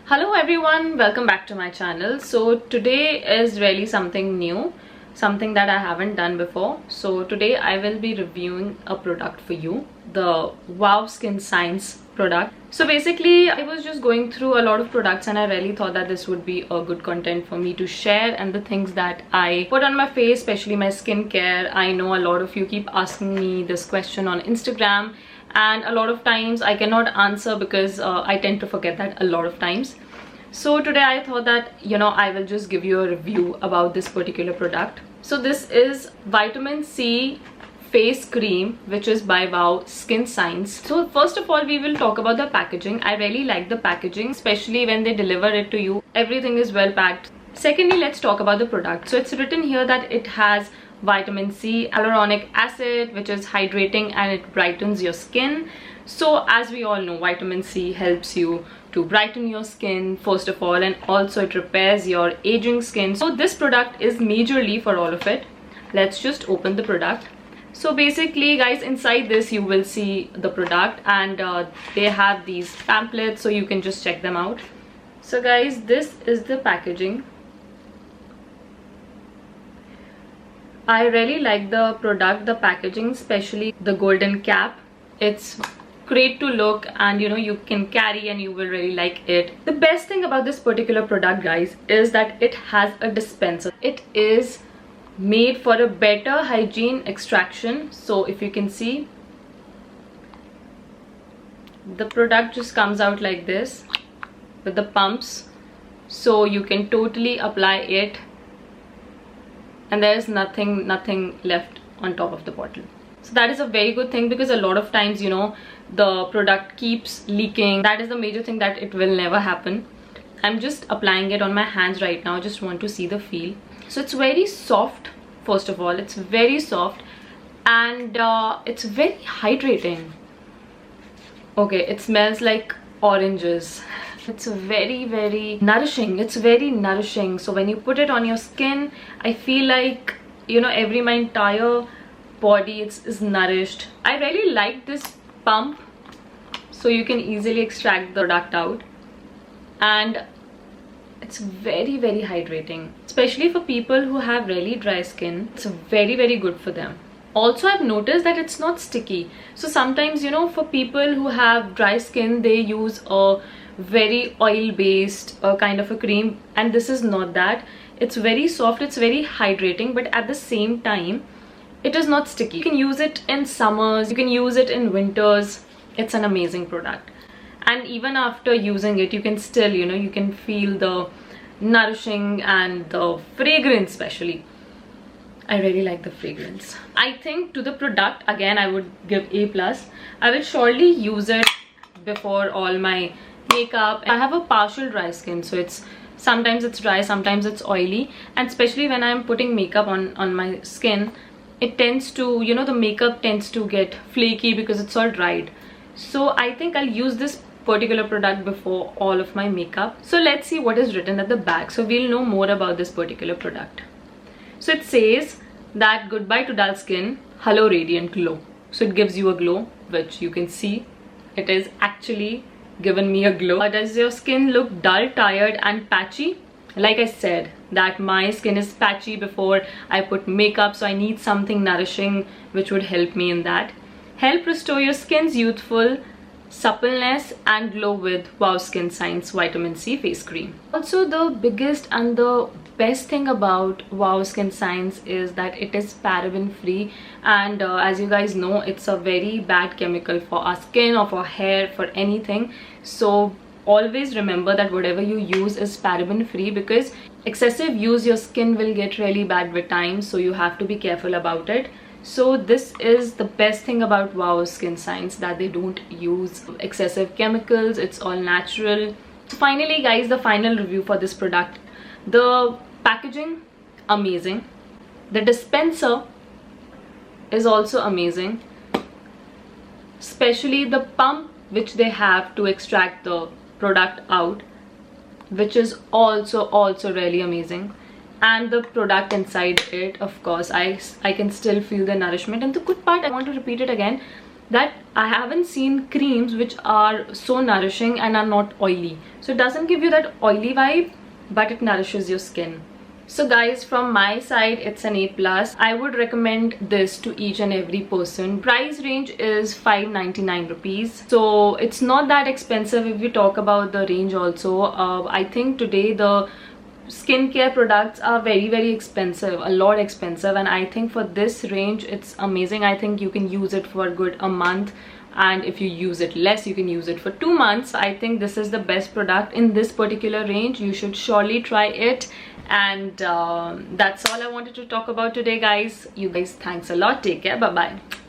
Hello everyone, welcome back to my channel. So today is really something new, something that I haven't done before. So today I will be reviewing a product for you, the Wow Skin Science product. So basically I was just going through a lot of products and I really thought that this would be a good content for me to share, and the things that I put on my face, especially my skincare. I know a lot of you keep asking me this question on Instagram, and a lot of times I cannot answer because I tend to forget that a lot of times. So today I thought that I will just give you a review about this particular product. So this is vitamin C face cream, which is by Wow Skin Science. So first of all, we will talk about the packaging. I really like the packaging, especially when they deliver it to you. Everything is well packed. Secondly, let's talk about the product. So it's written here that it has vitamin C, hyaluronic acid, which is hydrating and it brightens your skin. So as we all know, vitamin C helps you to brighten your skin first of all, and also it repairs your aging skin. So this product is majorly for all of it. Let's just open the product. So basically guys, inside this you will see the product, and they have these pamphlets so you can just check them out. So guys, this is the packaging. I really like the product, the packaging, especially the golden cap. It's great to look, and you can carry and you will really like it. The best thing about this particular product guys is that it has a dispenser. It is made for a better hygiene extraction. So if you can see, the product just comes out like this with the pumps, so you can totally apply it and there's nothing left on top of the bottle. So that is a very good thing, because a lot of times the product keeps leaking. That is the major thing, that it will never happen. I'm just applying it on my hands right now. I just want to see the feel. So it's very soft. First of all, it's very soft, and it's very hydrating. Okay, it smells like oranges. It's very nourishing. It's very nourishing. So when you put it on your skin, I feel like my entire body is nourished. I really like this pump, so you can easily extract the product out, and it's very hydrating, especially for people who have really dry skin. It's very good for them. Also, I've noticed that it's not sticky. So sometimes for people who have dry skin, they use a very oil based kind of a cream, and this is not that. It's very soft, it's very hydrating, but at the same time it is not sticky. You can use it in summers, you can use it in winters. It's an amazing product, and even after using it, you can still you can feel the nourishing and the fragrance. Especially I really like the fragrance. I think to the product, again, I would give A+. I will surely use it before all my makeup. I have a partial dry skin, so sometimes it's dry, sometimes it's oily, and especially when I'm putting makeup on my skin, it tends to the makeup tends to get flaky because it's all dried. So I think I'll use this particular product before all of my makeup. So let's see what is written at the back, so we'll know more about this particular product. So it says that goodbye to dull skin, hello radiant glow. So it gives you a glow, which you can see it is actually given me a glow. Does your skin look dull, tired and patchy? Like I said, that my skin is patchy before I put makeup, so I need something nourishing which would help me in that. Help restore your skin's youthful suppleness and glow with Wow Skin Science Vitamin C Face Cream. Also, the biggest and the best thing about Wow Skin Science is that it is paraben free, and as you guys know, it's a very bad chemical for our skin or for hair, for anything. So always remember that whatever you use is paraben free, because excessive use your skin will get really bad with time, so you have to be careful about it. So this is the best thing about Wow Skin Science, that they don't use excessive chemicals. It's all natural. So finally guys, the final review for this product. The packaging, amazing. The dispenser is also amazing, especially the pump which they have to extract the product out, which is also really amazing. And the product inside it, of course, I can still feel the nourishment. And the good part, I want to repeat it again, that I haven't seen creams which are so nourishing and are not oily. So it doesn't give you that oily vibe, but it nourishes your skin. So guys, from my side, it's an A+. I would recommend this to each and every person. Price range is 599 rupees. So it's not that expensive if we talk about the range also. I think today the skincare products are very expensive, a lot expensive, and I think for this range it's amazing. I think you can use it for a good a month, and if you use it less, you can use it for 2 months. I think this is the best product in this particular range. You should surely try it. And that's all I wanted to talk about today, guys. You guys, thanks a lot. Take care. Bye bye.